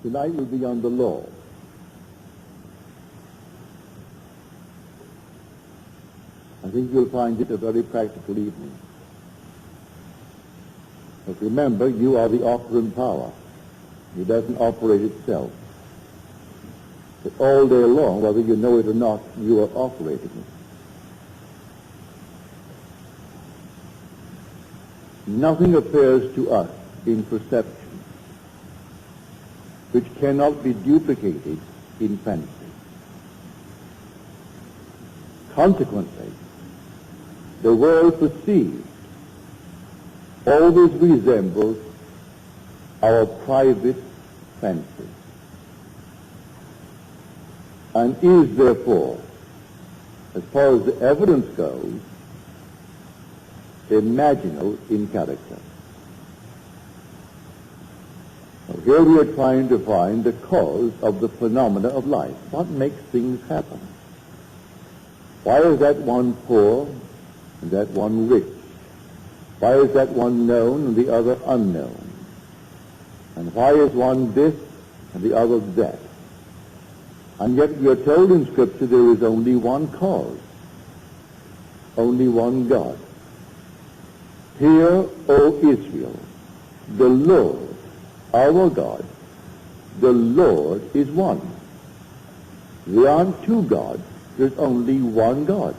Tonight will be on the law. I think you'll find it a very practical evening. But remember, you are the operant power. It doesn't operate itself. But all day long, whether you know it or not, you are operating it. Nothing appears to us in perception which cannot be duplicated in fancy. Consequently, the world perceived always resembles our private fancy, and is therefore, as far as the evidence goes, imaginal in character. Now, here we are trying to find the cause of the phenomena of life. What makes things happen? Why is that one poor and that one rich? Why is that one known and the other unknown? And why is one this and the other that? And yet we are told in Scripture there is only one cause, only one God. Hear, O Israel, the Lord, our God, the Lord is one. There aren't two gods, there's only one God.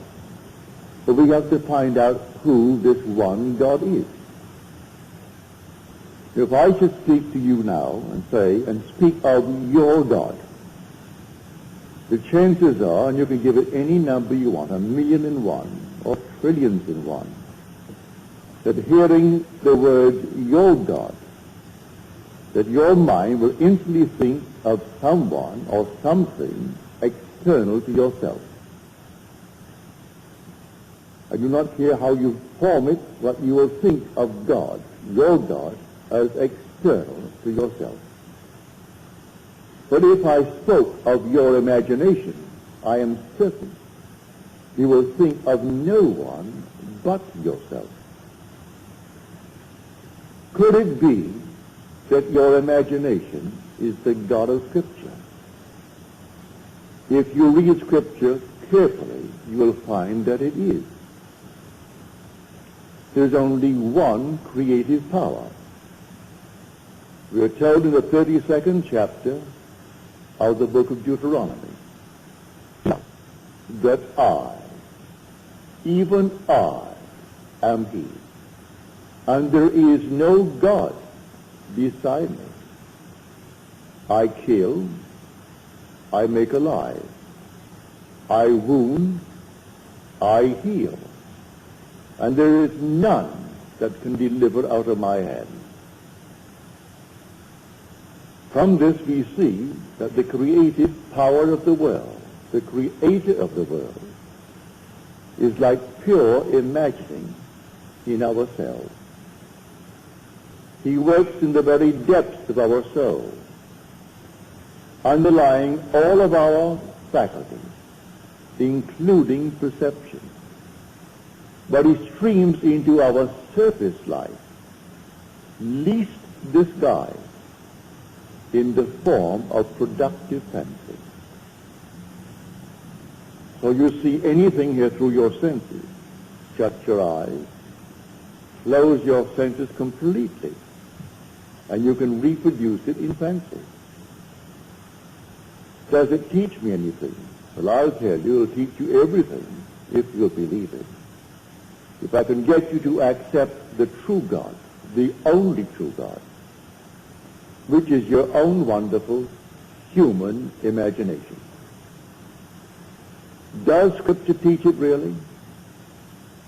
But we have to find out who this one God is. If I should speak to you now and say, and speak of your God, the chances are, and you can give it any number you want, 1,000,001 or trillions in one, that hearing the word your God, that your mind will instantly think of someone or something external to yourself. I do not care how you form it, but you will think of God, your God, as external to yourself. But if I spoke of your imagination, I am certain you will think of no one but yourself. Could it be that your imagination is the God of Scripture? If you read Scripture carefully, you will find that it is. There's only one creative power. We are told in the 32nd chapter of the book of Deuteronomy that I, even I, am He, and there is no God beside me. I kill, I make alive, I wound, I heal, and there is none that can deliver out of my hand. From this we see that the creative power of the world, the creator of the world, is like pure imagining in ourselves. He works in the very depths of our soul, underlying all of our faculties, including perception. But he streams into our surface life, least disguised, in the form of productive fancy. So you see anything here through your senses. Shut your eyes, close your senses completely, and you can reproduce it in fancy. Does it teach me anything? Well, I'll tell you, it'll teach you everything if you'll believe it. If I can get you to accept the true God, the only true God, which is your own wonderful human imagination. Does Scripture teach it really?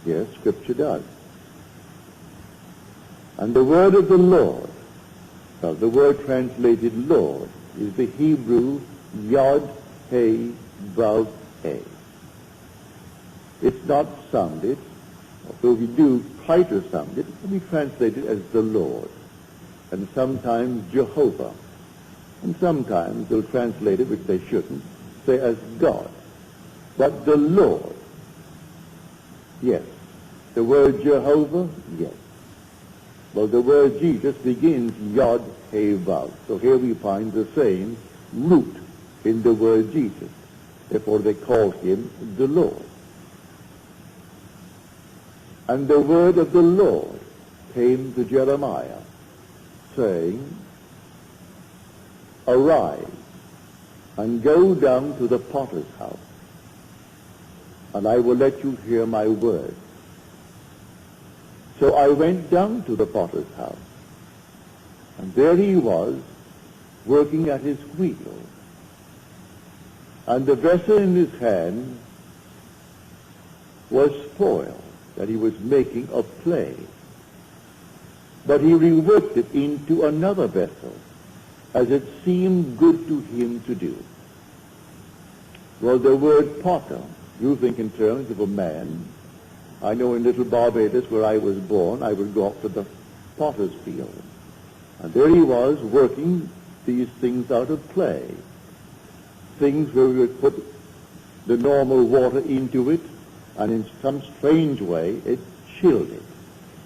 Yes, Scripture does. And the word of the Lord, well, the word translated Lord, is the Hebrew Yod, He, Vav, He. It's not sounded, although we do try to sound it, we translate it as the Lord, and sometimes Jehovah, and sometimes they'll translate it, which they shouldn't, say as God. But the Lord, yes. The word Jehovah, yes. Well, the word Jesus begins Yod He Vav. So here we find the same root in the word Jesus. Therefore they call him the Lord. And the word of the Lord came to Jeremiah, saying, Arise and go down to the potter's house, and I will let you hear my word. So I went down to the potter's house, and there he was, working at his wheel. And the vessel in his hand was spoiled, that he was making of clay. But he reworked it into another vessel, as it seemed good to him to do. Well, the word potter, you think in terms of a man. I know in little Barbados, where I was born, I would go up to the potter's field. And there he was, working these things out of clay. Things where we would put the normal water into it, and in some strange way, it chilled it.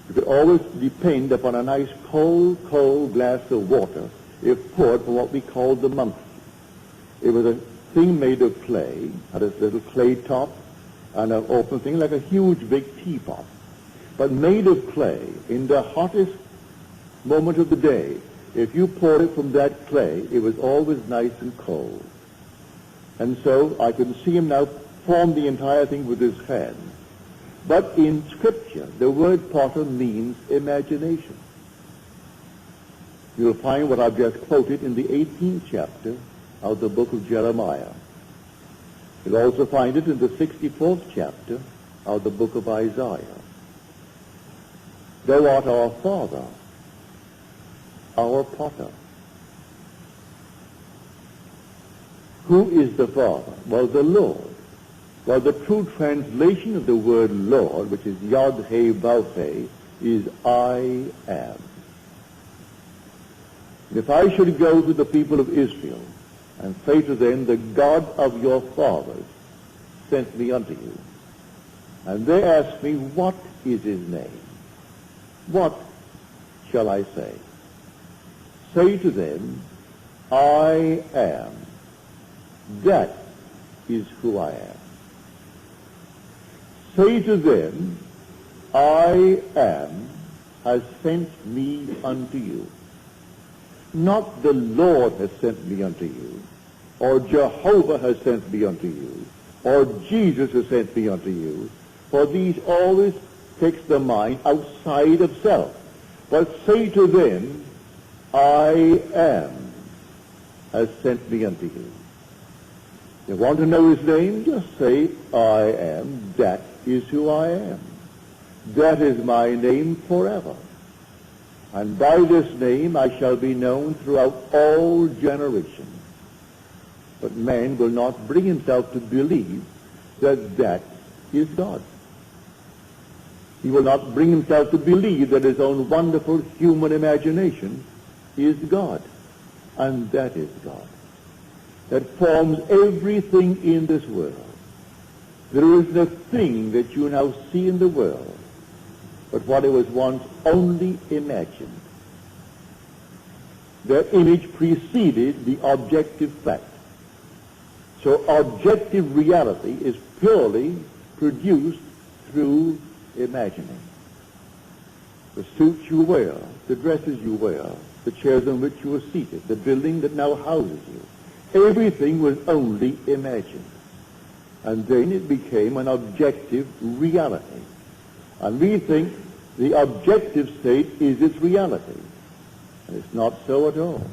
You could always depend upon a nice cold glass of water if poured from what we called the monkey. It was a thing made of clay, had a little clay top, and an open thing like a huge big teapot, but made of clay. In the hottest moment of the day, if you poured it from that clay, it was always nice and cold. And so I can see him now form the entire thing with his hand. But in Scripture, the word potter means imagination. You'll find what I've just quoted in the 18th chapter of the book of Jeremiah. You'll also find it in the 64th chapter of the book of Isaiah. Thou art our Father, our potter. Who is the Father? Well, the Lord. Well, the true translation of the word Lord, which is Yod He Vav He, is I am. And if I should go to the people of Israel and say to them, the God of your fathers sent me unto you, and they ask me, what is his name? What shall I say? Say to them, I am. That is who I am. Say to them, I am has sent me unto you. Not the Lord has sent me unto you, or Jehovah has sent me unto you, or Jesus has sent me unto you, for these always takes the mind outside of self. But say to them, I am has sent me unto you. You want to know his name? Just say, I am. That is who I am. That is my name forever. And by this name I shall be known throughout all generations. But man will not bring himself to believe that that is God. He will not bring himself to believe that his own wonderful human imagination is God. And that is God, that forms everything in this world. There is no thing that you now see in the world but what it was once only imagined. Their image preceded the objective fact. So objective reality is purely produced through imagining. The suits you wear, the dresses you wear, the chairs on which you are seated, the building that now houses you, everything was only imagined. And then it became an objective reality. And we think the objective state is its reality. And it's not so at all.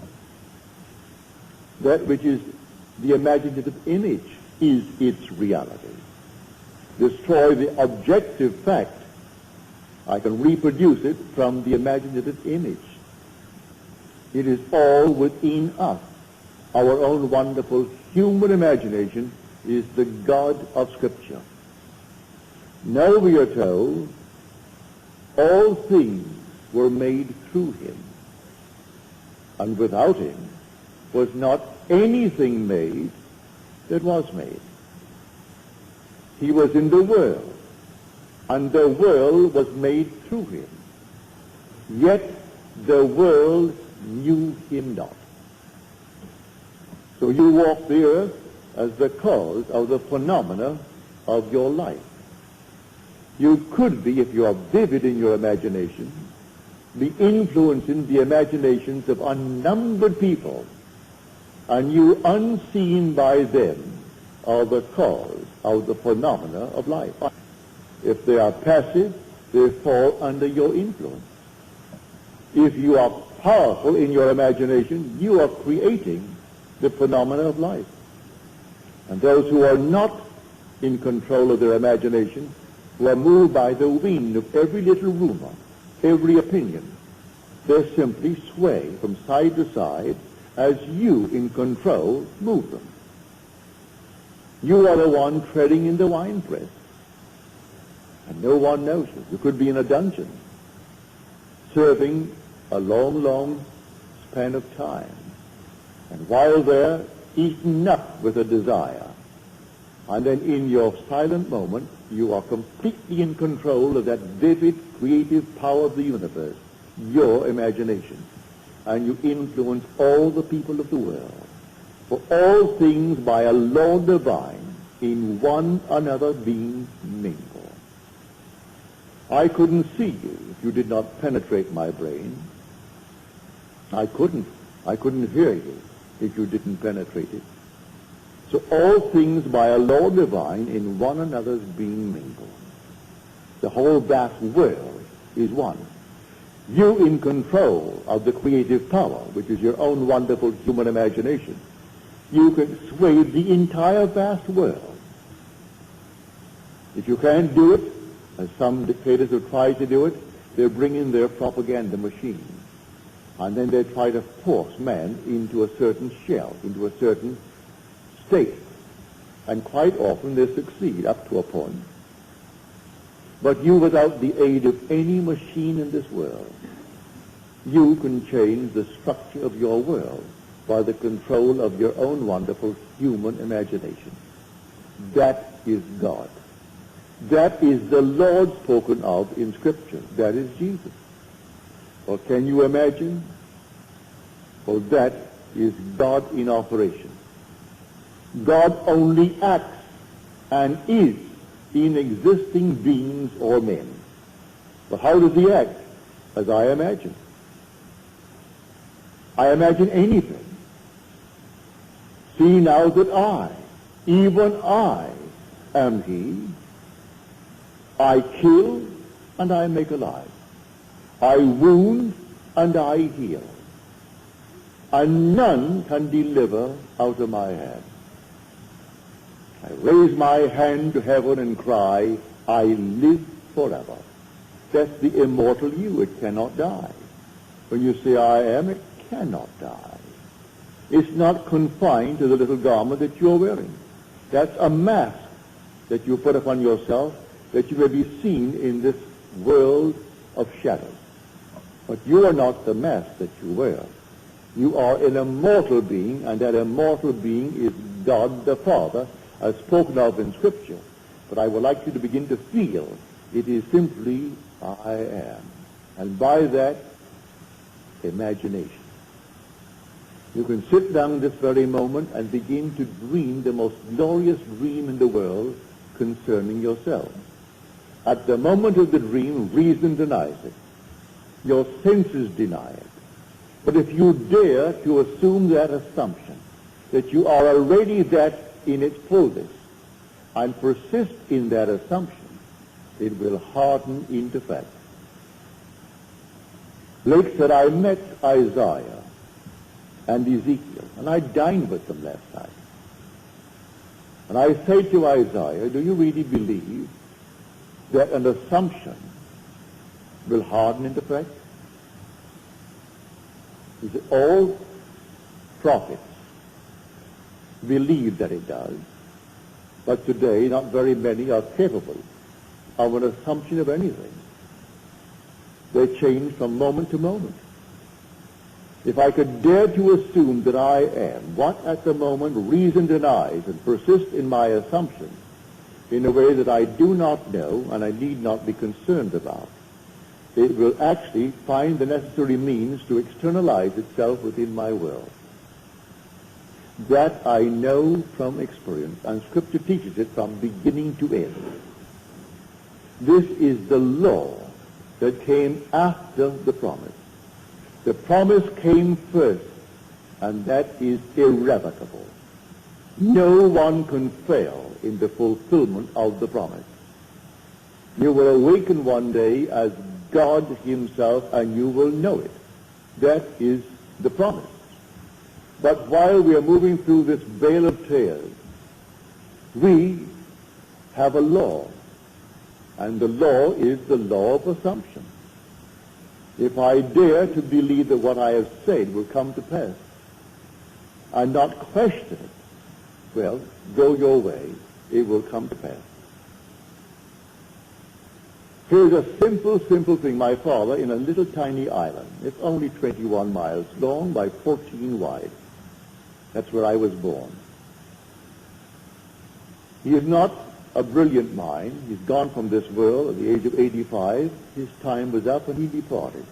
That which is the imaginative image is its reality. Destroy the objective fact, I can reproduce it from the imaginative image. It is all within us. Our own wonderful human imagination is the God of Scripture. Now we are told all things were made through him, and without him was not anything made that was made. He was in the world, and the world was made through him. yet the world knew him not. So you walk the earth as the cause of the phenomena of your life. You could be, if you are vivid in your imagination, be influencing the imaginations of unnumbered people, and you, unseen by them, are the cause of the phenomena of life. If they are passive, they fall under your influence. If you are powerful in your imagination, you are creating the phenomena of life. And those who are not in control of their imagination, who are moved by the wind of every little rumor, every opinion, they simply sway from side to side as you, in control, move them. You are the one treading in the winepress, and no one knows it. You could be in a dungeon, serving a long, long span of time, and while there, eaten up with a desire. And then in your silent moment, you are completely in control of that vivid, creative power of the universe, your imagination. And you influence all the people of the world. For all things by a law divine, in one another being mingled. I couldn't see you if you did not penetrate my brain. I couldn't hear you if you didn't penetrate it. So all things by a law divine, in one another's being mingled. The whole vast world is one. You in control of the creative power, which is your own wonderful human imagination, you can sway the entire vast world. If you can't do it, as some dictators have tried to do it, they bring in their propaganda machine. And then they try to force man into a certain shell, into a certain state. And quite often they succeed up to a point. But you, without the aid of any machine in this world, you can change the structure of your world by the control of your own wonderful human imagination. That is God. That is the Lord spoken of in Scripture. That is Jesus. Or can you imagine? Well, that is God in operation. God only acts and is in existing beings or men. But how does he act? As I imagine. I imagine anything. See now that I, even I, am he. I kill and I make alive. I wound and I heal. And none can deliver out of my hand. I raise my hand to heaven and cry, I live forever. That's the immortal you. It cannot die. When you say I am, it cannot die. It's not confined to the little garment that you're wearing. That's a mask that you put upon yourself that you may be seen in this world of shadows. But you are not the mask that you wear. You are an immortal being, and that immortal being is God the Father, as spoken of in Scripture. But I would like you to begin to feel it is simply I am. And by that, imagination. You can sit down this very moment and begin to dream the most glorious dream in the world concerning yourself. At the moment of the dream, reason denies it. Your senses deny it. But if you dare to assume that assumption, that you are already that in its fullness, and persist in that assumption, it will harden into fact. Blake said, I met Isaiah and Ezekiel, and I dined with them last night. And I say to Isaiah, do you really believe that an assumption will harden into fact? He said, all prophets believe that it does, but today not very many are capable of an assumption of anything. They change from moment to moment. If I could dare to assume that I am what at the moment reason denies and persist in my assumption in a way that I do not know and I need not be concerned about, it will actually find the necessary means to externalize itself within my will. That I know from experience, and Scripture teaches it from beginning to end. This is the law that came after the promise. The promise came first, and that is irrevocable. No one can fail in the fulfillment of the promise. You will awaken one day as God himself, and you will know it. That is the promise. But while we are moving through this vale of tears, we have a law, and the law is the law of assumption. If I dare to believe that what I have said will come to pass, and not question it, well, go your way, it will come to pass. Here's a simple thing. My father, in a little tiny island, it's only 21 miles long by 14 wide. That's where I was born. He is not a brilliant mind. He's gone from this world at the age of 85. His time was up and he departed.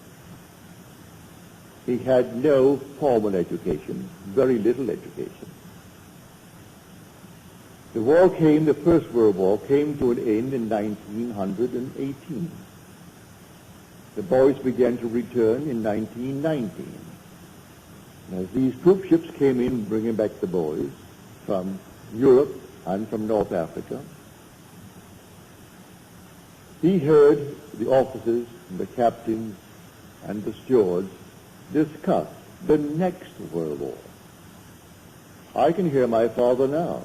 He had no formal education, very little education. The war came, the First World War came to an end in 1918. The boys began to return in 1919. As these troop ships came in, bringing back the boys from Europe and from North Africa, he heard the officers, and the captains, and the stewards discuss the next World War. I can hear my father now.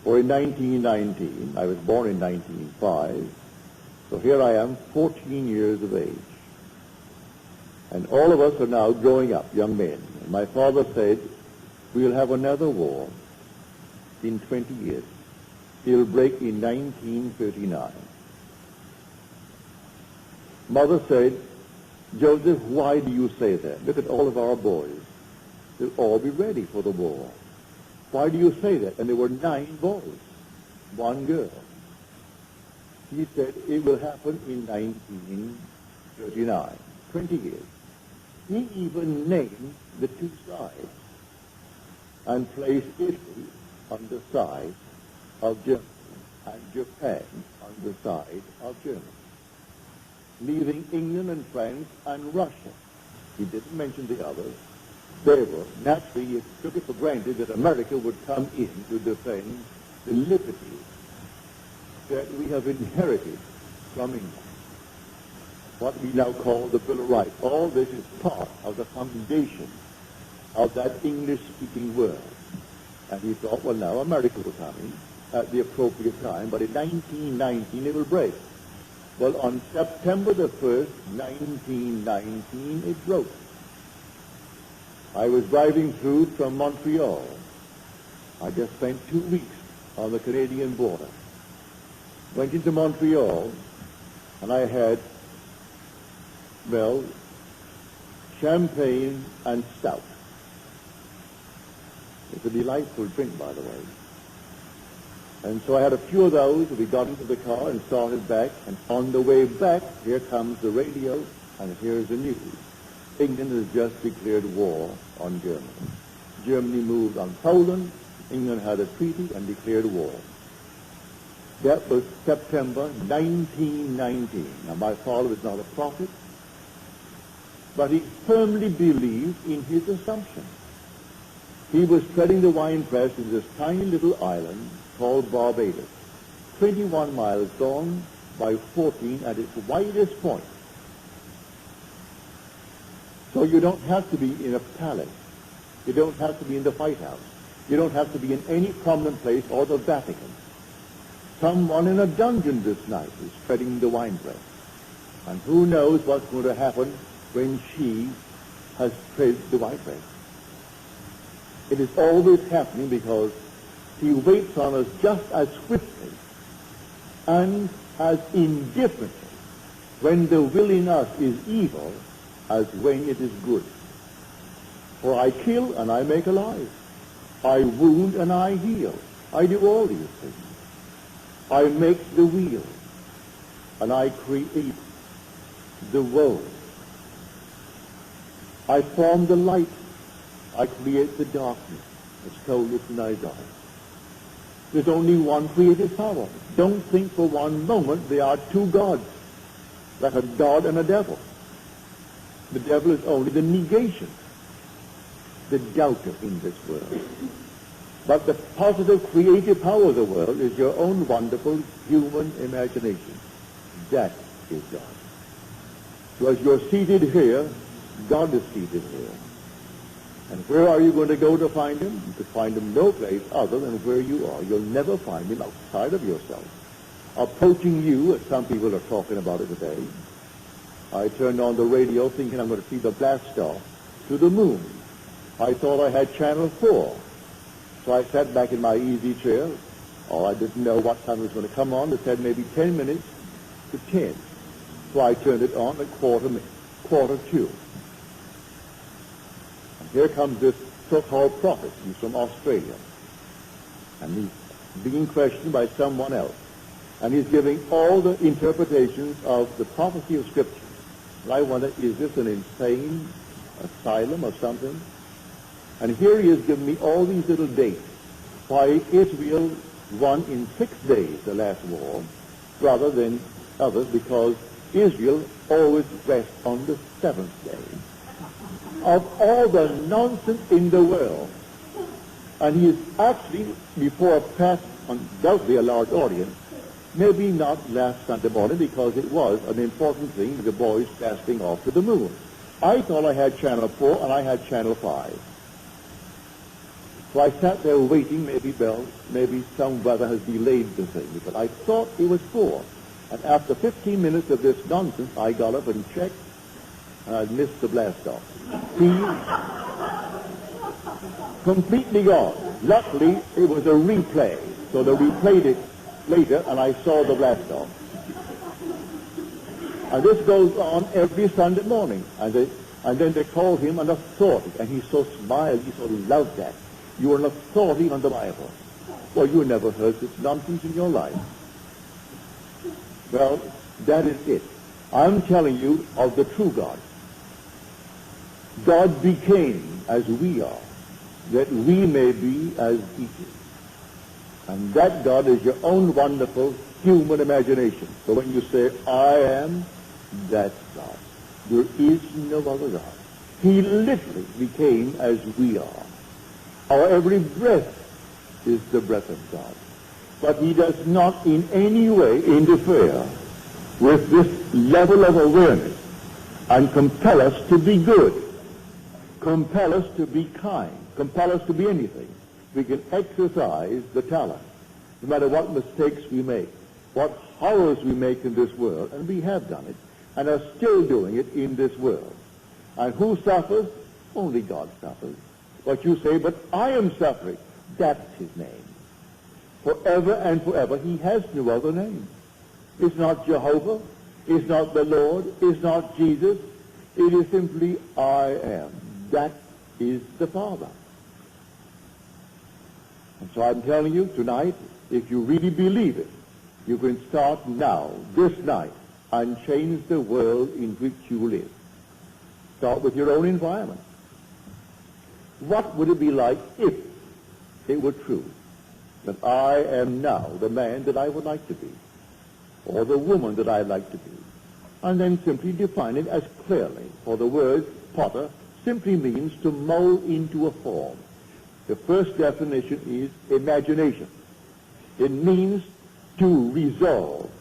For in 1919, I was born in 1905, so here I am, 14 years of age. And all of us are now growing up, young men. And my father said, we'll have another war in 20 years. It'll break in 1939. Mother said, Joseph, why do you say that? Look at all of our boys. They'll all be ready for the war. Why do you say that? And there were 9 boys, 1 girl. He said, it will happen in 1939, 20 years. He even named the 2 sides and placed Italy on the side of Germany and Japan on the side of Germany, leaving England and France and Russia. He didn't mention the others. They were, naturally, he took it for granted that America would come in to defend the liberties that we have inherited from England. What we now call the Bill of Rights. All this is part of the foundation of that English-speaking world. And he thought, well, now America will come in at the appropriate time, but in 1919 it will break. Well, on September the 1st, 1919, it broke. I was driving through from Montreal. I just spent 2 weeks on the Canadian border. Went into Montreal, and I had, well, champagne and stout. It's a delightful drink, by the way. And so I had a few of those. We got into the car and started back. And on the way back, here comes the radio, and here's the news. England has just declared war on Germany. Germany moved on Poland. England had a treaty and declared war. That was September 1919. Now, my father was not a prophet, but he firmly believed in his assumption. He was treading the winepress in this tiny little island called Barbados, 21 miles long by 14 at its widest point. So you don't have to be in a palace. You don't have to be in the White House. You don't have to be in any prominent place or the Vatican. Someone in a dungeon this night is treading the winepress. And who knows what's going to happen when she has tread the winepress. It is always happening because he waits on us just as swiftly and as indifferently when the will in us is evil as when it is good. For I kill and I make alive. I wound and I heal. I do all these things. I make the wheel and I create the world. I form the light. I create the darkness. It's told us in Isaiah. There's only one creative power. Don't think for one moment there are two gods, like a God and a devil. The devil is only the negation, the doubter in this world. But the positive creative power of the world is your own wonderful human imagination. That is God. So as you're seated here, God is seated here. And where are you going to go to find him? You could find him no place other than where you are. You'll never find him outside of yourself. Approaching you, as some people are talking about it today. I turned on the radio thinking I'm going to see the blast off to the moon. I thought I had Channel 4. So I sat back in my easy chair. Oh, I didn't know what time it was going to come on. It said maybe 10 minutes to 10. So I turned it on at quarter to. And here comes this so-called prophet. He's from Australia. And he's being questioned by someone else. And he's giving all the interpretations of the prophecy of Scripture. And I wonder, is this an insane asylum or something? And here he is giving me all these little dates. Why Israel won in 6 days the last war, rather than others, because Israel always rests on the 7th day. Of all the nonsense in the world. And he is actually, before a past, undoubtedly a large audience, maybe not last Sunday morning, because it was an important thing with the boys casting off to the moon. I thought I had Channel 4 and I had Channel 5. So I sat there waiting, maybe some weather has delayed the thing, but I thought it was 4. And after 15 minutes of this nonsense, I got up and checked, and I missed the blast off. See? Completely gone. Luckily, it was a replay, so they replayed it later, and I saw the blast off. And this goes on every Sunday morning. And then they called him an authority, and he so smiled, he so loved that. You are an authority on the Bible. Well, you never heard such nonsense in your life. Well, that is it. I'm telling you of the true God. God became as we are, that we may be as he is. And that God is your own wonderful human imagination. So when you say, I am, that's God. There is no other God. He literally became as we are. Our every breath is the breath of God. But he does not in any way interfere with this level of awareness and compel us to be good, compel us to be kind, compel us to be anything. We can exercise the talent, no matter what mistakes we make, what horrors we make in this world, and we have done it, and are still doing it in this world. And who suffers? Only God suffers. But you say, but I am suffering. That's his name. Forever and forever, he has no other name. It's not Jehovah. It's not the Lord. It's not Jesus. It is simply I am. That is the Father. And so I'm telling you tonight, if you really believe it, you can start now, this night, and change the world in which you live. Start with your own environment. What would it be like if it were true that I am now the man that I would like to be, or the woman that I'd like to be? And then simply define it as clearly, for the word potter simply means to mold into a form. The first definition is imagination. It means to resolve.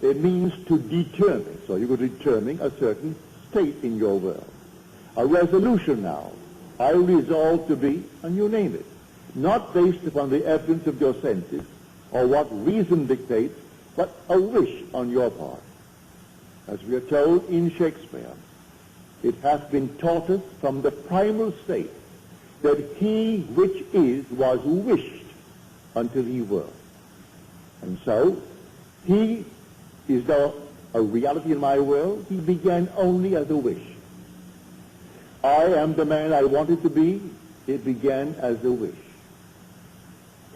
It means to determine. So you could determine a certain state in your world. A resolution now. I resolve to be, and you name it. Not based upon the evidence of your senses or what reason dictates, but a wish on your part. As we are told in Shakespeare, it hath been taught us from the primal state that he which is was wished until he were. And so, he is now a reality in my world. He began only as a wish. I am the man I wanted to be. It began as a wish.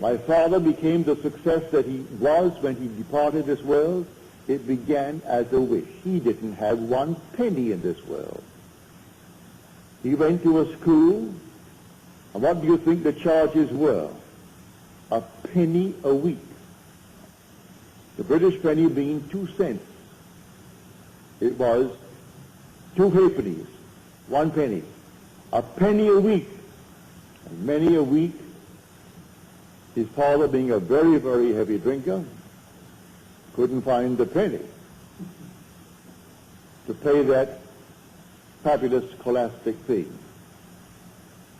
My father became the success that he was when he departed this world. It began as a wish. He didn't have one penny in this world. He went to a school, and what do you think the charges were? A penny a week. The British penny being 2 cents. It was 2 halfpennies, 1 penny. A penny a week. And many a week, his father, being a very, very heavy drinker, couldn't find the penny to pay that fabulous scholastic fee.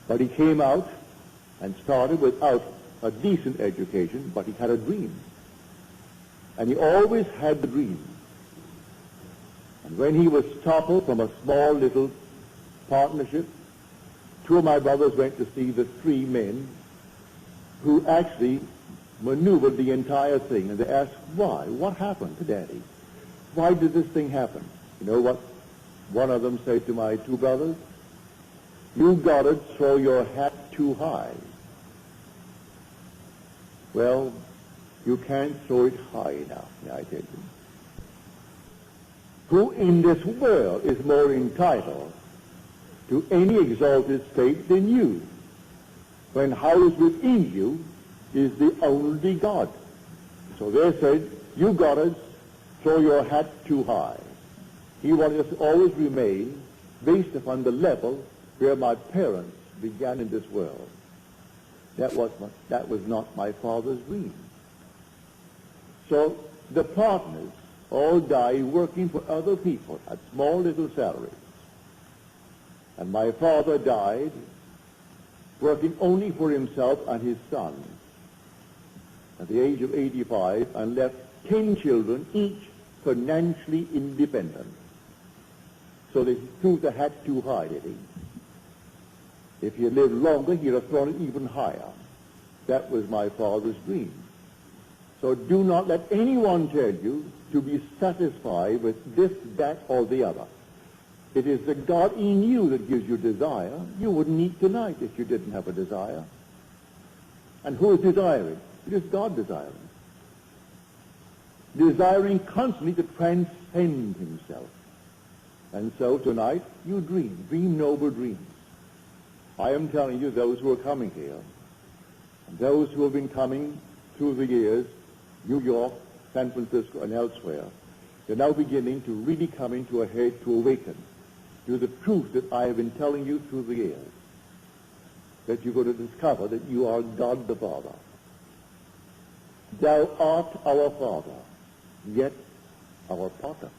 But he came out and started without a decent education, but he had a dream. And he always had the dream. And when he was toppled from a small little partnership, 2 of my brothers went to see the 3 men who actually maneuvered the entire thing. And they asked, why? What happened to Daddy? Why did this thing happen? You know what one of them said to my 2 brothers? You Goddard throw your hat too high. Well, you can't throw it high enough, may I tell you. Who in this world is more entitled to any exalted state than you, when housed within you is the only God? So they said, you Goddards, throw your hat too high. He wanted us to always remain based upon the level where my parents began in this world. That was not my father's dream. So the partners all died working for other people at small little salaries. And my father died working only for himself and his son at the age of 85, and left 10 children, each financially independent. So they threw the hat too high, did he? If he had lived longer, he'd have thrown it even higher. That was my father's dream. So do not let anyone tell you to be satisfied with this, that, or the other. It is the God in you that gives you desire. You wouldn't eat tonight if you didn't have a desire. And who is desiring? It is God desiring. Desiring constantly to transcend himself. And so tonight, you dream noble dreams. I am telling you, those who are coming here, and those who have been coming through the years, New York, San Francisco, and elsewhere, they're now beginning to really come into a head to awaken to the truth that I have been telling you through the years, that you're going to discover that you are God the Father. Thou art our Father, yet our potter,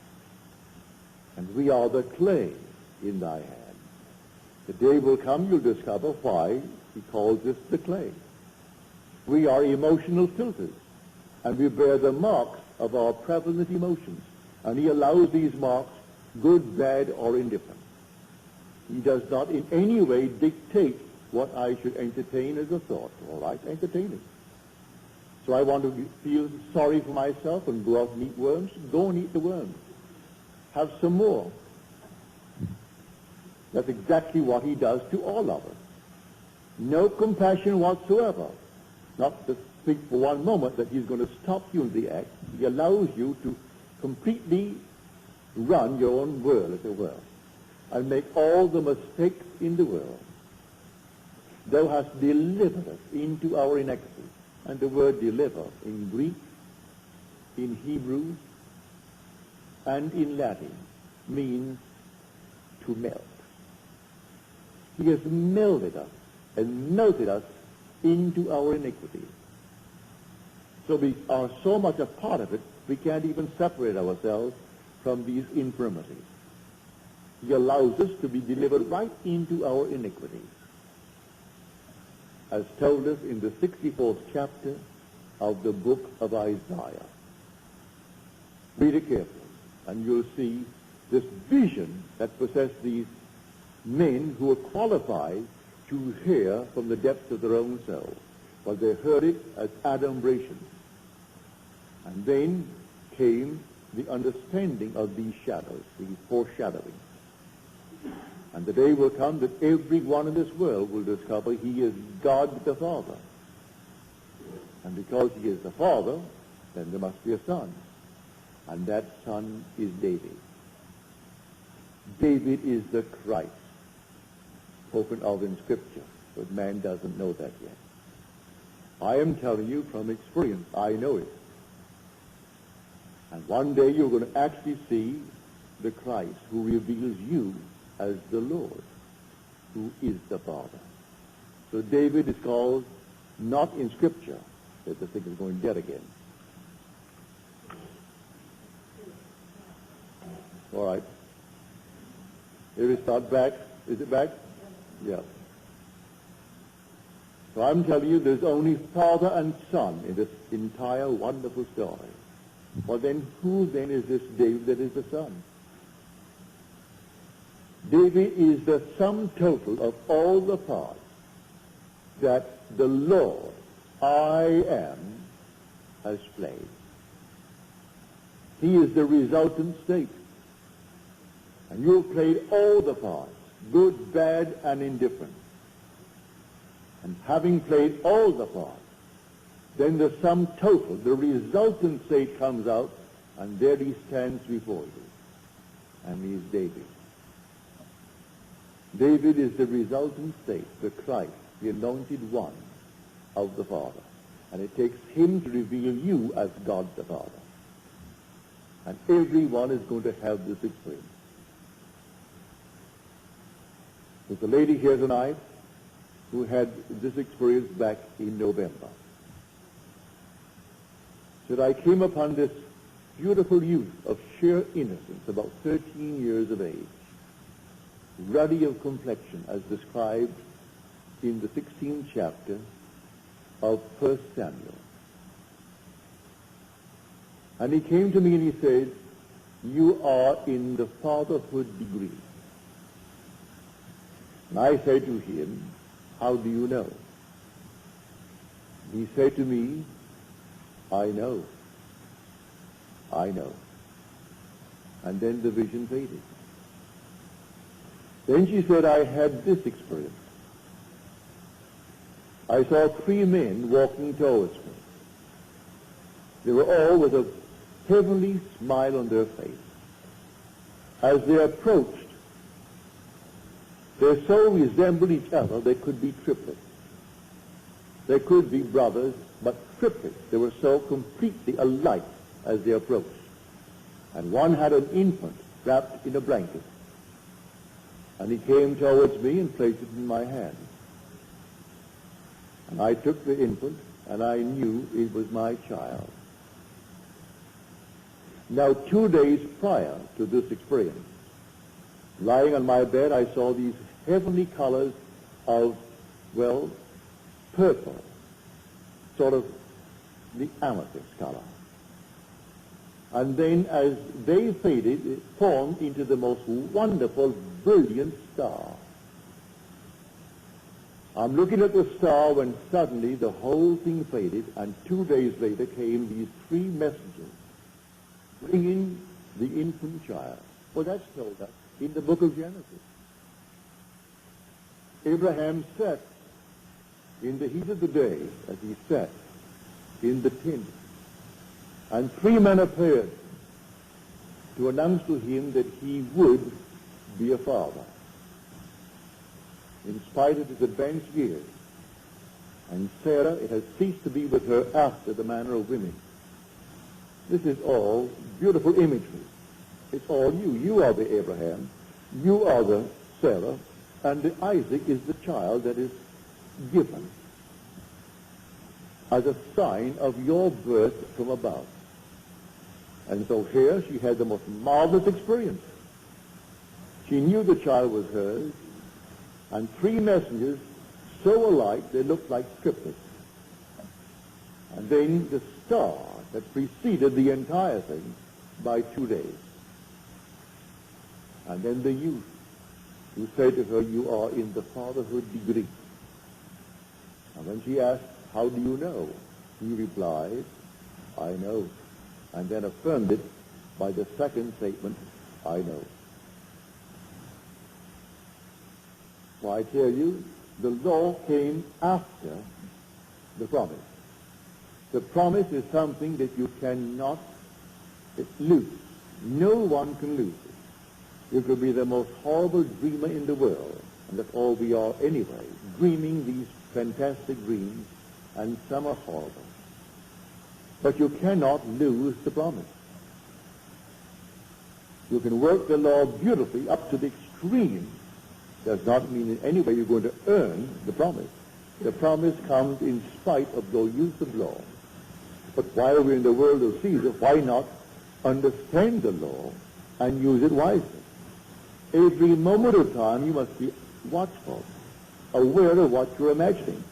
and we are the clay in thy hand. The day will come, you'll discover why he calls us the clay. We are emotional filters, and we bear the marks of our prevalent emotions, and he allows these marks, good, bad, or indifferent. He does not in any way dictate what I should entertain as a thought. All right, entertain it. So I want to feel sorry for myself and go out and eat worms. Go and eat the worms. Have some more. That's exactly what he does to all of us. No compassion whatsoever. Not to think for one moment that he's going to stop you in the act. He allows you to completely run your own world, as it were, and make all the mistakes in the world. Thou hast delivered us into our iniquity. And the word deliver in Greek, in Hebrew, and in Latin means to melt. He has melted us and melted us into our iniquity. So we are so much a part of it, we can't even separate ourselves from these infirmities. He allows us to be delivered right into our iniquities, as told us in the 64th chapter of the book of Isaiah. Read it carefully, and you'll see this vision that possessed these men who were qualified to hear from the depths of their own souls. But they heard it as adumbration. And then came the understanding of these shadows, these foreshadowings. And the day will come that everyone in this world will discover he is God the Father. And because he is the Father, then there must be a Son. And that son is David. David is the Christ spoken of in Scripture, but man doesn't know that yet. I am telling you from experience, I know it. And one day you're going to actually see the Christ who reveals you as the Lord, who is the Father. So David is called, not in Scripture, that the thing is going dead again. All right. Here is start back. Is it back? Yeah. So I'm telling you, there's only father and son in this entire wonderful story. Well, then, who then is this David that is the son? David is the sum total of all the parts that the Lord, I am, has played. He is the resultant state. And you have played all the parts, good, bad, and indifferent. And having played all the parts, then the sum total, the resultant state comes out, and there he stands before you. And he is David. David is the resultant state, the Christ, the anointed one of the Father. And it takes him to reveal you as God the Father. And everyone is going to have this experience. There's a lady here tonight who had this experience back in November. Said, I came upon this beautiful youth of sheer innocence, about 13 years of age, ruddy of complexion, as described in the 16th chapter of 1 Samuel. And he came to me and he said, you are in the fatherhood degree. And I said to him, how do you know? He said to me, I know. I know. And then the vision faded. Then she said, I had this experience. I saw 3 men walking towards me. They were all with a heavenly smile on their face. As they approached, they so resembled each other, they could be triplets. They could be brothers, but triplets. They were so completely alike as they approached. And one had an infant wrapped in a blanket. And he came towards me and placed it in my hand. And I took the infant, and I knew it was my child. Now, 2 days prior to this experience, lying on my bed, I saw these heavenly colors of, well, purple, sort of the amethyst color. And then as they faded, it formed into the most wonderful, brilliant star. I'm looking at the star when suddenly the whole thing faded, and 2 days later came these 3 messengers bringing the infant child. Well, that's told us in the book of Genesis. Abraham sat in the heat of the day, as he sat in the tent, and 3 men appeared to announce to him that he would be a father, in spite of his advanced years. And Sarah, it has ceased to be with her after the manner of women. This is all beautiful imagery. It's all you. You are the Abraham. You are the Sarah. And the Isaac is the child that is given as a sign of your birth from above. And so here she had the most marvelous experience. She knew the child was hers, and 3 messengers so alike they looked like triplets. And then the star that preceded the entire thing by 2 days. And then the youth who said to her, you are in the fatherhood degree. And when she asked, how do you know? He replied, I know. And then affirmed it by the second statement, I know. So I tell you, the law came after the promise. The promise is something that you cannot It's loose. No one can lose it. You could be the most horrible dreamer in the world, and that's all we are anyway, dreaming these fantastic dreams, and some are horrible. But you cannot lose the promise. You can work the law beautifully up to the extreme. Does not mean in any way you're going to earn the promise. The promise comes in spite of your use of law. But while we're in the world of Caesar, why not understand the law and use it wisely? Every moment of time you must be watchful, aware of what you're imagining.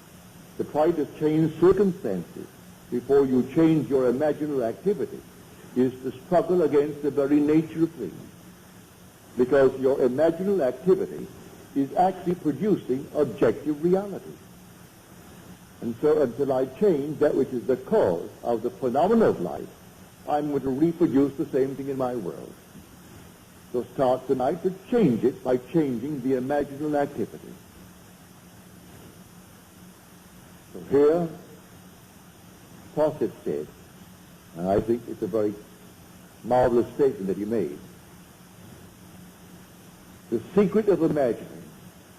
To try to change circumstances before you change your imaginary activity is to struggle against the very nature of things. Because your imaginary activity is actually producing objective reality. And so until I change that which is the cause of the phenomena of life, I'm going to reproduce the same thing in my world. So start tonight to change it by changing the imaginal activity. So here, Fawcett said, and I think it's a very marvelous statement that he made, the secret of imagining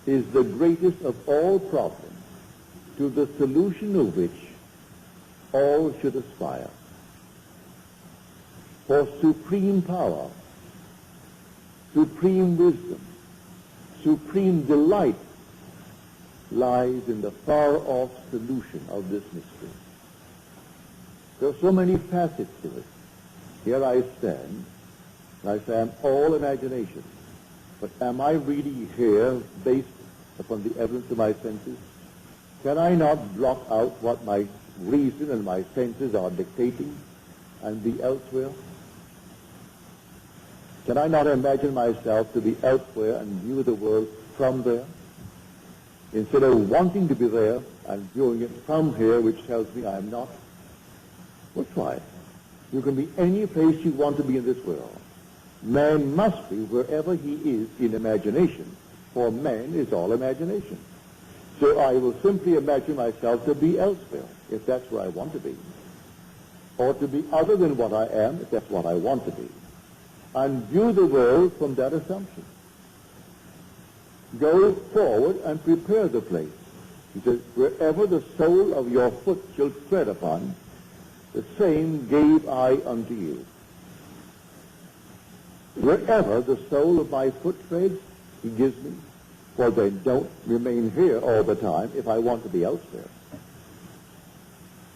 is the greatest of all problems, to the solution of which all should aspire. For supreme power, supreme wisdom, supreme delight lies in the far-off solution of this mystery. There are so many facets to it. Here I stand, and I say I'm all imagination. But am I really here based upon the evidence of my senses? Can I not block out what my reason and my senses are dictating and be elsewhere? Can I not imagine myself to be elsewhere and view the world from there? Instead of wanting to be there and viewing it from here, which tells me I am not? Well, try it. You can be any place you want to be in this world. Man must be wherever he is in imagination, for man is all imagination. So I will simply imagine myself to be elsewhere, if that's where I want to be, or to be other than what I am, if that's what I want to be, and view the world from that assumption. Go forward and prepare the place. He says, wherever the sole of your foot shall tread upon, the same gave I unto you. Wherever the sole of my foot treads, he gives me. For then don't remain here all the time if I want to be elsewhere.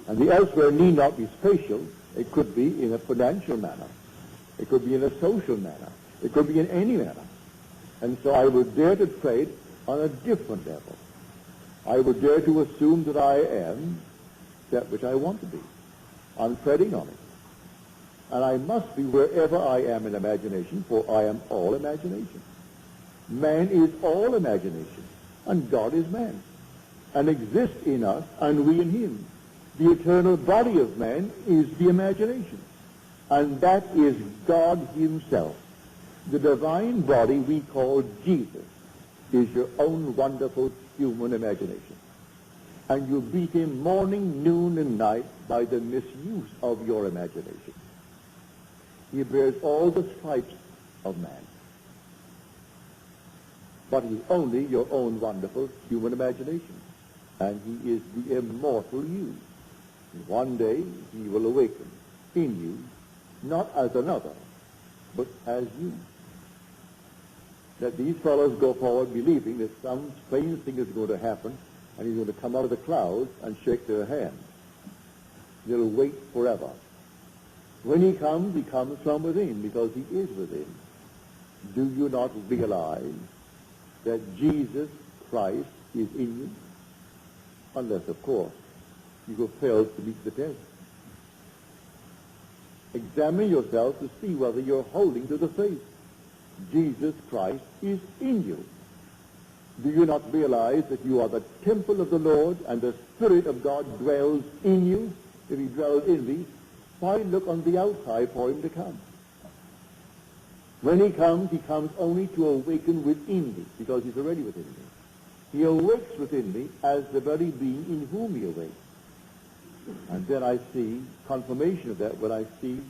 And the elsewhere need not be spatial. It could be in a financial manner. It could be in a social manner. It could be in any manner. And so I would dare to trade on a different level. I would dare to assume that I am that which I want to be. I'm treading on it. And I must be wherever I am in imagination, for I am all imagination. Man is all imagination, and God is man, and exists in us, and we in him. The eternal body of man is the imagination, and that is God himself. The divine body we call Jesus is your own wonderful human imagination. And you beat him morning, noon, and night by the misuse of your imagination. He bears all the stripes of man. But he's only your own wonderful human imagination. And he is the immortal you. And one day he will awaken in you, not as another, but as you. That these fellows go forward believing that some strange thing is going to happen, and he's going to come out of the clouds and shake their hand. They'll wait forever. When he comes from within, because he is within. Do you not realize that Jesus Christ is in you? Unless, of course, you have failed to meet the test. Examine yourself to see whether you're holding to the faith. Jesus Christ is in you. Do you not realize that you are the temple of the Lord and the Spirit of God dwells in you? If he dwells in thee, why look on the outside for him to come? When he comes only to awaken within thee, because he's already within thee. He awakes within thee as the very being in whom he awakes. And then I see confirmation of that when I see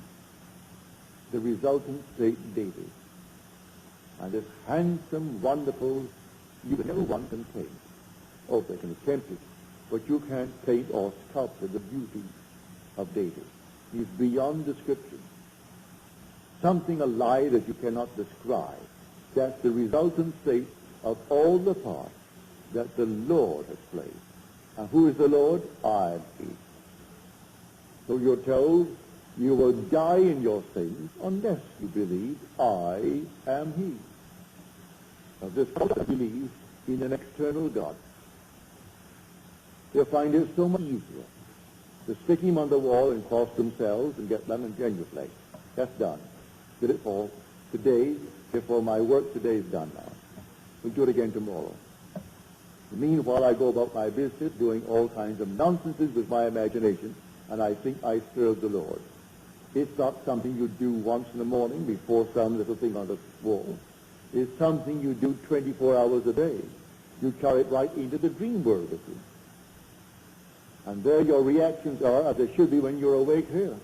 the resultant state daily. And this handsome, wonderful, you can never one can paint. Oh, they can attempt it, but you can't paint or sculpture the beauty of David. He's beyond description. Something alive that you cannot describe. That's the resultant state of all the parts that the Lord has played. And who is the Lord? I am He. So you're told you will die in your sins unless you believe I am He. Now this person believes in an external God. They'll find it so much easier to stick him on the wall and cross themselves and get them and genuflect. That's done. Did it for today, therefore my work today is done now. We'll do it again tomorrow. Meanwhile, I go about my business doing all kinds of nonsenses with my imagination, and I think I serve the Lord. It's not something you do once in the morning before some little thing on the wall. It's something you do 24 hours a day. You carry it right into the dream world with you. And there your reactions are as they should be when you're awake here.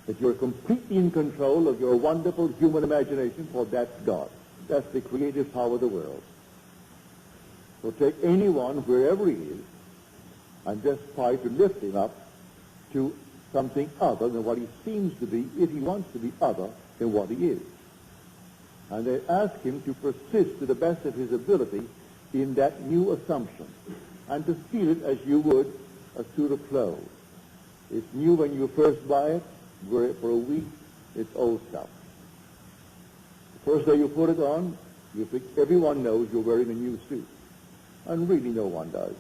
That you're completely in control of your wonderful human imagination, for that's God. That's the creative power of the world. So take anyone, wherever he is, and just try to lift him up to something other than what he seems to be, if he wants to be other than what he is. And they ask him to persist to the best of his ability in that new assumption, and to feel it as you would a suit of clothes. It's new when you first buy it, wear it for a week, it's old stuff. The first day you put it on, you think everyone knows you're wearing a new suit. And really no one does.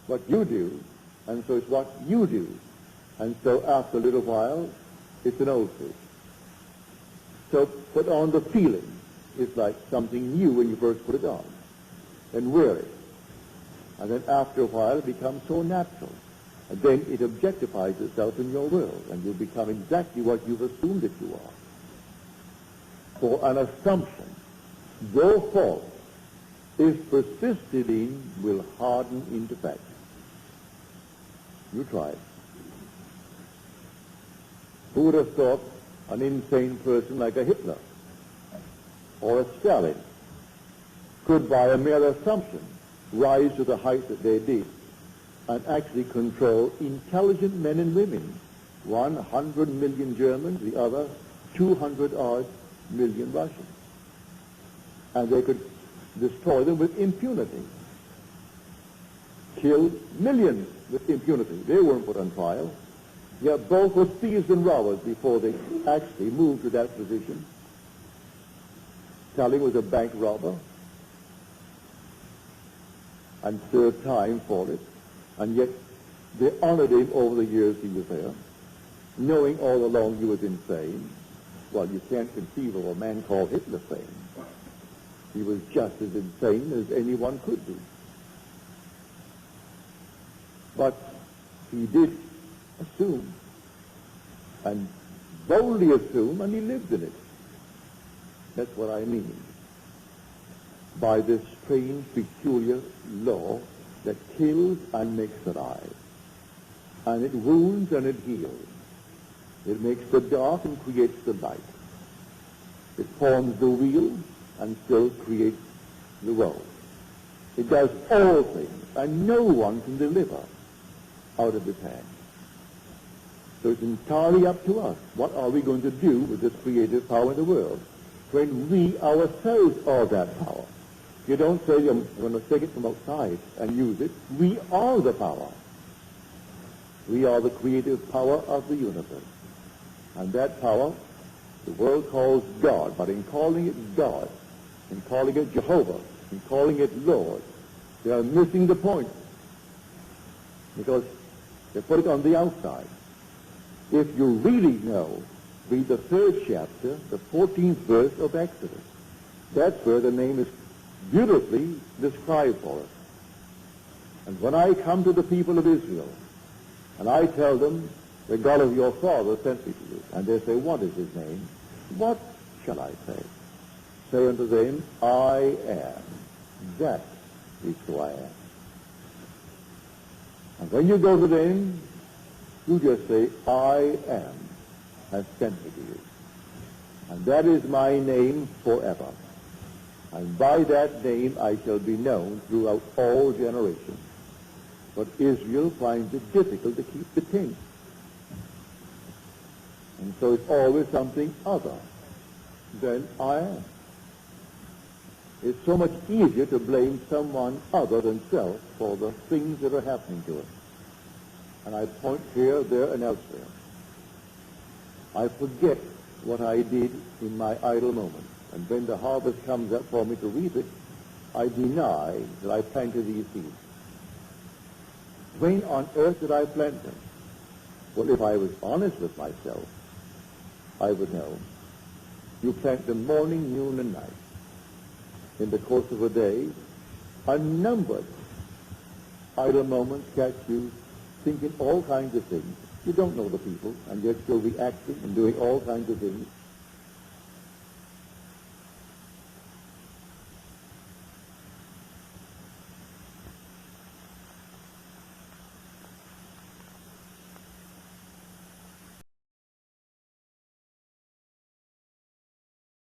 But you do, and so it's what you do. And so after a little while, it's an old suit. So put on the feeling. It's like something new when you first put it on. Then wear it. And then after a while, it becomes so natural. And then it objectifies itself in your world, and you become exactly what you've assumed that you are. For an assumption, though false, if persisted in, will harden into fact. You try it. Who would have thought an insane person like a Hitler or a Stalin could, by a mere assumption, rise to the height that they did and actually control intelligent men and women, 100 million Germans, the other 200-odd million Russians. And they could destroy them with impunity, kill millions with impunity. They weren't put on trial. Yet both were thieves and robbers before they actually moved to that position. Stalin was a bank robber and served time for it, and yet they honored him over the years he was there, knowing all along he was insane. Well, you can't conceive of a man called Hitler sane. He was just as insane as anyone could be. But he did assume, and boldly assume, and he lived in it. That's what I mean by this strange, peculiar law that kills and makes alive. And it wounds and it heals. It makes the dark and creates the light. It forms the wheel and still creates the road. It does all things, and no one can deliver out of its hand. So it's entirely up to us. What are we going to do with this creative power in the world when we ourselves are that power? You don't say, I'm going to take it from outside and use it. We are the power. We are the creative power of the universe. And that power, the world calls God, but in calling it God, in calling it Jehovah, in calling it Lord, they are missing the point, because they put it on the outside. If you really know, read the 3rd chapter, the 14th verse of Exodus. That's where the name is beautifully described for us. And when I come to the people of Israel, and I tell them, the God of your father sent me to you, and they say, what is his name? What shall I say? Say unto them, I am. That is who I am. And when you go to them, you just say, I am. has sent me to you. And that is my name forever. And by that name I shall be known throughout all generations. But Israel finds it difficult to keep the king. And so it's always something other than I am. It's so much easier to blame someone other than self for the things that are happening to us. And I point here, there, and elsewhere. I forget what I did in my idle moments. And when the harvest comes up for me to reap it, I deny that I planted these seeds. When on earth did I plant them? Well, if I was honest with myself, I would know. You plant them morning, noon, and night. In the course of a day, unnumbered idle moments catch you thinking all kinds of things. You don't know the people, and yet you're reacting and doing all kinds of things.